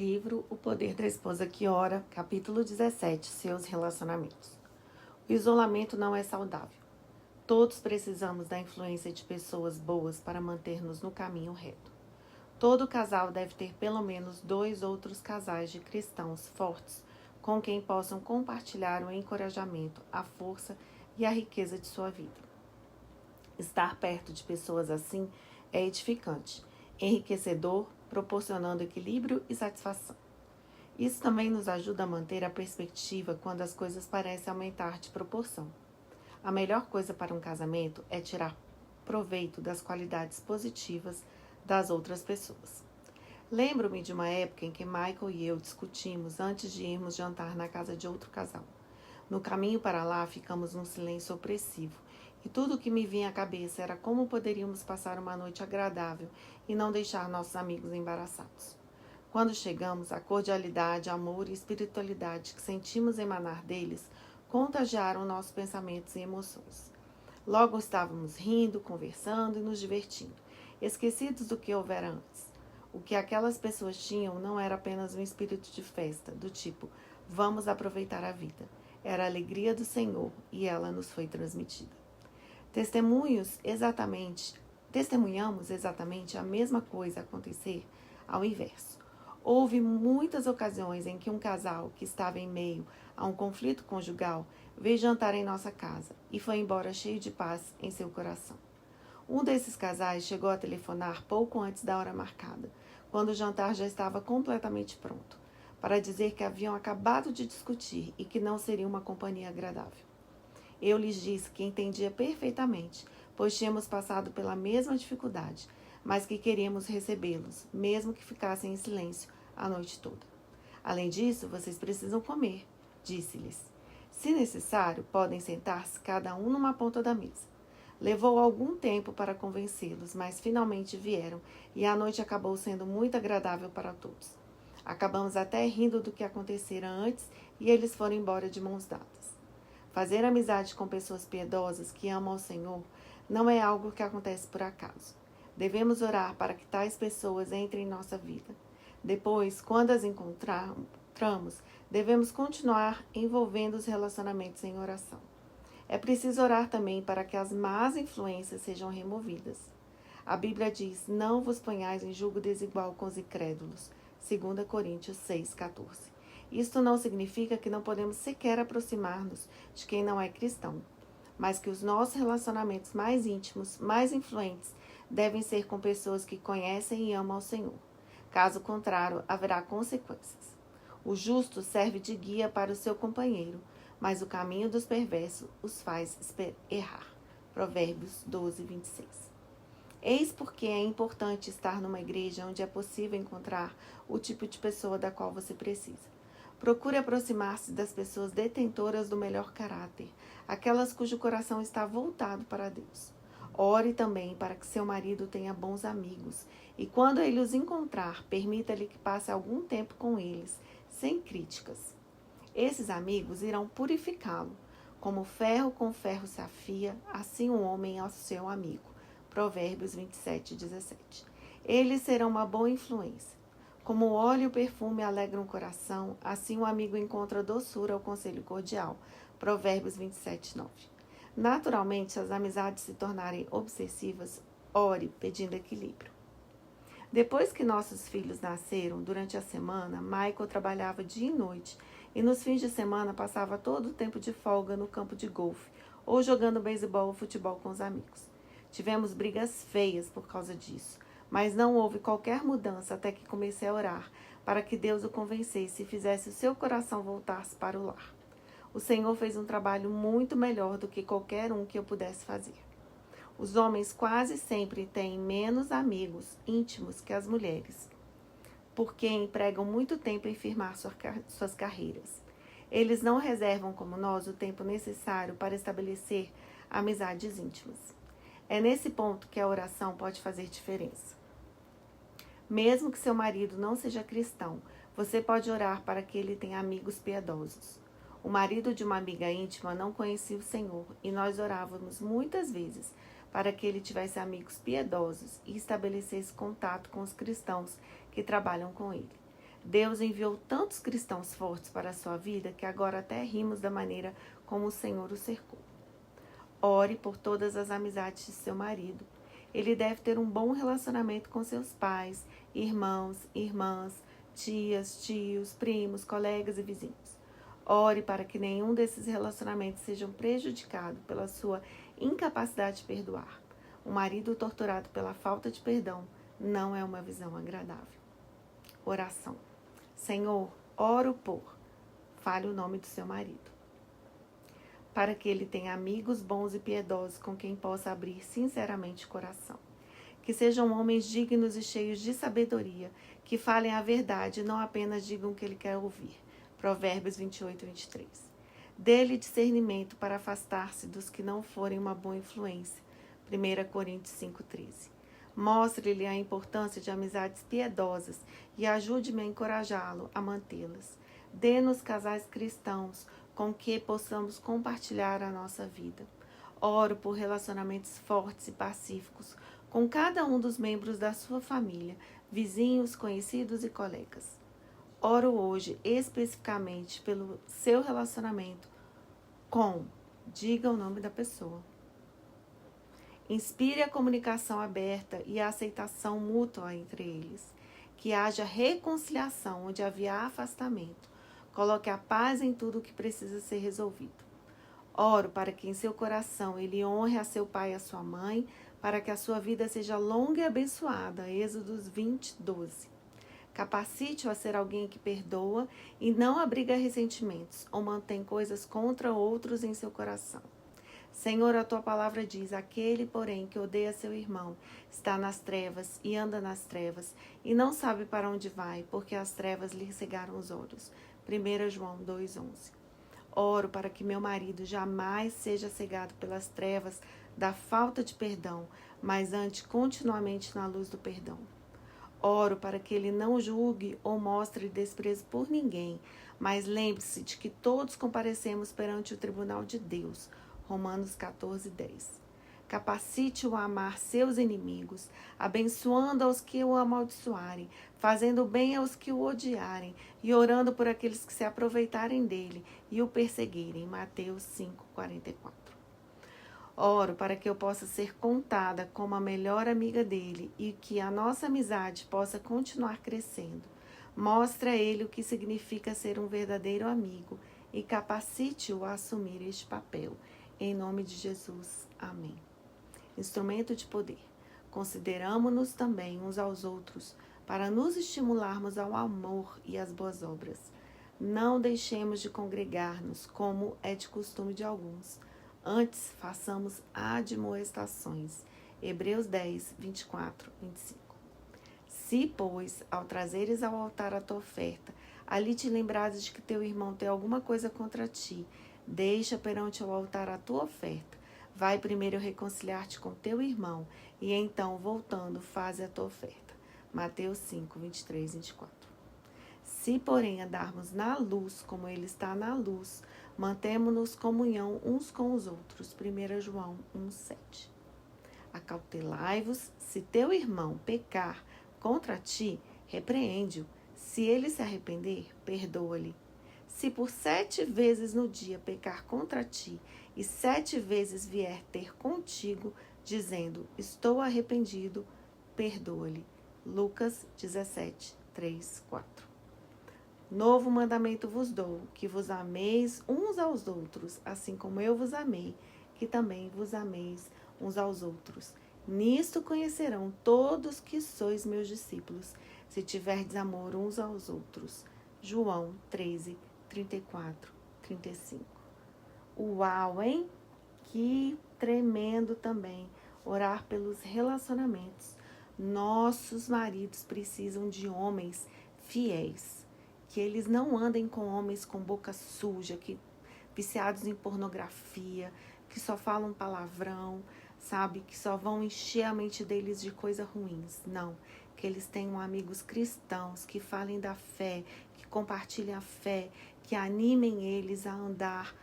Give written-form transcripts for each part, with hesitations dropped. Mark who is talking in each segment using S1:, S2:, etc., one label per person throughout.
S1: Livro O Poder da Esposa que Ora, capítulo 17, Seus relacionamentos. O isolamento não é saudável. Todos precisamos da influência de pessoas boas para manter-nos no caminho reto. Todo casal deve ter pelo menos 2 outros casais de cristãos fortes com quem possam compartilhar o encorajamento, a força e a riqueza de sua vida. Estar perto de pessoas assim é edificante, enriquecedor, proporcionando equilíbrio e satisfação. Isso também nos ajuda a manter a perspectiva quando as coisas parecem aumentar de proporção. A melhor coisa para um casamento é tirar proveito das qualidades positivas das outras pessoas. Lembro-me de uma época em que Michael e eu discutimos antes de irmos jantar na casa de outro casal. No caminho para lá, ficamos num silêncio opressivo, e tudo o que me vinha à cabeça era como poderíamos passar uma noite agradável e não deixar nossos amigos embaraçados. Quando chegamos, a cordialidade, amor e espiritualidade que sentimos emanar deles contagiaram nossos pensamentos e emoções. Logo estávamos rindo, conversando e nos divertindo, esquecidos do que houvera antes. O que aquelas pessoas tinham não era apenas um espírito de festa, do tipo, vamos aproveitar a vida. Era a alegria do Senhor e ela nos foi transmitida. Testemunhamos exatamente a mesma coisa acontecer ao inverso. Houve muitas ocasiões em que um casal que estava em meio a um conflito conjugal veio jantar em nossa casa e foi embora cheio de paz em seu coração. Um desses casais chegou a telefonar pouco antes da hora marcada, quando o jantar já estava completamente pronto, para dizer que haviam acabado de discutir e que não seria uma companhia agradável. Eu lhes disse que entendia perfeitamente, pois tínhamos passado pela mesma dificuldade, mas que queríamos recebê-los, mesmo que ficassem em silêncio a noite toda. Além disso, vocês precisam comer, disse-lhes. Se necessário, podem sentar-se cada um numa ponta da mesa. Levou algum tempo para convencê-los, mas finalmente vieram e a noite acabou sendo muito agradável para todos. Acabamos até rindo do que acontecera antes e eles foram embora de mãos dadas. Fazer amizade com pessoas piedosas que amam ao Senhor não é algo que acontece por acaso. Devemos orar para que tais pessoas entrem em nossa vida. Depois, quando as encontramos, devemos continuar envolvendo os relacionamentos em oração. É preciso orar também para que as más influências sejam removidas. A Bíblia diz, não vos ponhais em julgo desigual com os incrédulos. 2 Coríntios 6,14. Isto não significa que não podemos sequer aproximar-nos de quem não é cristão, mas que os nossos relacionamentos mais íntimos, mais influentes, devem ser com pessoas que conhecem e amam ao Senhor. Caso contrário, haverá consequências. O justo serve de guia para o seu companheiro, mas o caminho dos perversos os faz errar. Provérbios 12, 26. Eis porque é importante estar numa igreja onde é possível encontrar o tipo de pessoa da qual você precisa. Procure aproximar-se das pessoas detentoras do melhor caráter, aquelas cujo coração está voltado para Deus. Ore também para que seu marido tenha bons amigos e, quando ele os encontrar, permita-lhe que passe algum tempo com eles, sem críticas. Esses amigos irão purificá-lo. Como ferro com ferro se afia, assim um homem é o seu amigo. Provérbios 27, 17. Eles serão uma boa influência. Como o óleo e o perfume alegram o coração, assim o amigo encontra doçura ao conselho cordial. Provérbios 27, 9. Naturalmente, se as amizades se tornarem obsessivas, ore pedindo equilíbrio. Depois que nossos filhos nasceram, durante a semana, Michael trabalhava dia e noite e nos fins de semana passava todo o tempo de folga no campo de golfe ou jogando beisebol ou futebol com os amigos. Tivemos brigas feias por causa disso, mas não houve qualquer mudança até que comecei a orar para que Deus o convencesse e fizesse o seu coração voltar-se para o lar. O Senhor fez um trabalho muito melhor do que qualquer um que eu pudesse fazer. Os homens quase sempre têm menos amigos íntimos que as mulheres, porque empregam muito tempo em firmar suas carreiras. Eles não reservam, como nós, o tempo necessário para estabelecer amizades íntimas. É nesse ponto que a oração pode fazer diferença. Mesmo que seu marido não seja cristão, você pode orar para que ele tenha amigos piedosos. O marido de uma amiga íntima não conhecia o Senhor e nós orávamos muitas vezes para que ele tivesse amigos piedosos e estabelecesse contato com os cristãos que trabalham com ele. Deus enviou tantos cristãos fortes para a sua vida que agora até rimos da maneira como o Senhor o cercou. Ore por todas as amizades de seu marido. Ele deve ter um bom relacionamento com seus pais, irmãos, irmãs, tias, tios, primos, colegas e vizinhos. Ore para que nenhum desses relacionamentos sejam prejudicado pela sua incapacidade de perdoar. Um marido torturado pela falta de perdão não é uma visão agradável. Oração. Senhor, oro por. Fale o nome do seu marido. Para que ele tenha amigos bons e piedosos com quem possa abrir sinceramente o coração. Que sejam homens dignos e cheios de sabedoria, que falem a verdade e não apenas digam o que ele quer ouvir. Provérbios 28, 23. Dê-lhe discernimento para afastar-se dos que não forem uma boa influência. 1 Coríntios 5,13. Mostre-lhe a importância de amizades piedosas e ajude-me a encorajá-lo a mantê-las. Dê-nos casais cristãos com que possamos compartilhar a nossa vida. Oro por relacionamentos fortes e pacíficos com cada um dos membros da sua família, vizinhos, conhecidos e colegas. Oro hoje especificamente pelo seu relacionamento com, diga o nome da pessoa. Inspire a comunicação aberta e a aceitação mútua entre eles. Que haja reconciliação onde havia afastamento. Coloque a paz em tudo o que precisa ser resolvido. Oro para que em seu coração ele honre a seu pai e a sua mãe, para que a sua vida seja longa e abençoada. Êxodos 20, 12. Capacite-o a ser alguém que perdoa e não abriga ressentimentos ou mantém coisas contra outros em seu coração. Senhor, a tua palavra diz: aquele, porém, que odeia seu irmão, está nas trevas e anda nas trevas, e não sabe para onde vai, porque as trevas lhe cegaram os olhos. 1 João 2,11. Oro para que meu marido jamais seja cegado pelas trevas da falta de perdão, mas ande continuamente na luz do perdão. Oro para que ele não julgue ou mostre desprezo por ninguém, mas lembre-se de que todos comparecemos perante o tribunal de Deus. Romanos 14, 10. Capacite-o a amar seus inimigos, abençoando aos que o amaldiçoarem, fazendo bem aos que o odiarem e orando por aqueles que se aproveitarem dele e o perseguirem. Mateus 5, 44. Oro para que eu possa ser contada como a melhor amiga dele e que a nossa amizade possa continuar crescendo. Mostre a ele o que significa ser um verdadeiro amigo e capacite-o a assumir este papel. Em nome de Jesus. Amém. Instrumento de poder. Consideramo-nos também uns aos outros para nos estimularmos ao amor e às boas obras. Não deixemos de congregar-nos, como é de costume de alguns. Antes, façamos admoestações. Hebreus 10, 24, 25. Se, pois, ao trazeres ao altar a tua oferta, ali te lembrares de que teu irmão tem alguma coisa contra ti, deixa perante o altar a tua oferta. Vai primeiro reconciliar-te com teu irmão, e então, voltando, faze a tua oferta. Mateus 5, 23, 24. Se, porém, andarmos na luz, como ele está na luz, mantemo-nos comunhão uns com os outros. 1 João 1, 7. Acautelai-vos, se teu irmão pecar contra ti, repreende-o. Se ele se arrepender, perdoa-lhe. Se por 7 vezes no dia pecar contra ti, e 7 vezes vier ter contigo, dizendo, estou arrependido, perdoa-lhe. Lucas 17, 3, 4. Novo mandamento vos dou, que vos ameis uns aos outros, assim como eu vos amei, que também vos ameis uns aos outros. Nisto conhecerão todos que sois meus discípulos, se tiverdes amor uns aos outros. João 13, 34, 35. Uau, hein? Que tremendo também orar pelos relacionamentos. Nossos maridos precisam de homens fiéis, que eles não andem com homens com boca suja, que viciados em pornografia, que só falam palavrão, sabe? Que só vão encher a mente deles de coisas ruins. Não, que eles tenham amigos cristãos, que falem da fé, que compartilhem a fé, que animem eles a andar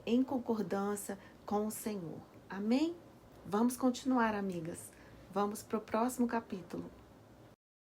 S1: em concordância com o Senhor. Amém? Vamos continuar, amigas. Vamos para o próximo capítulo.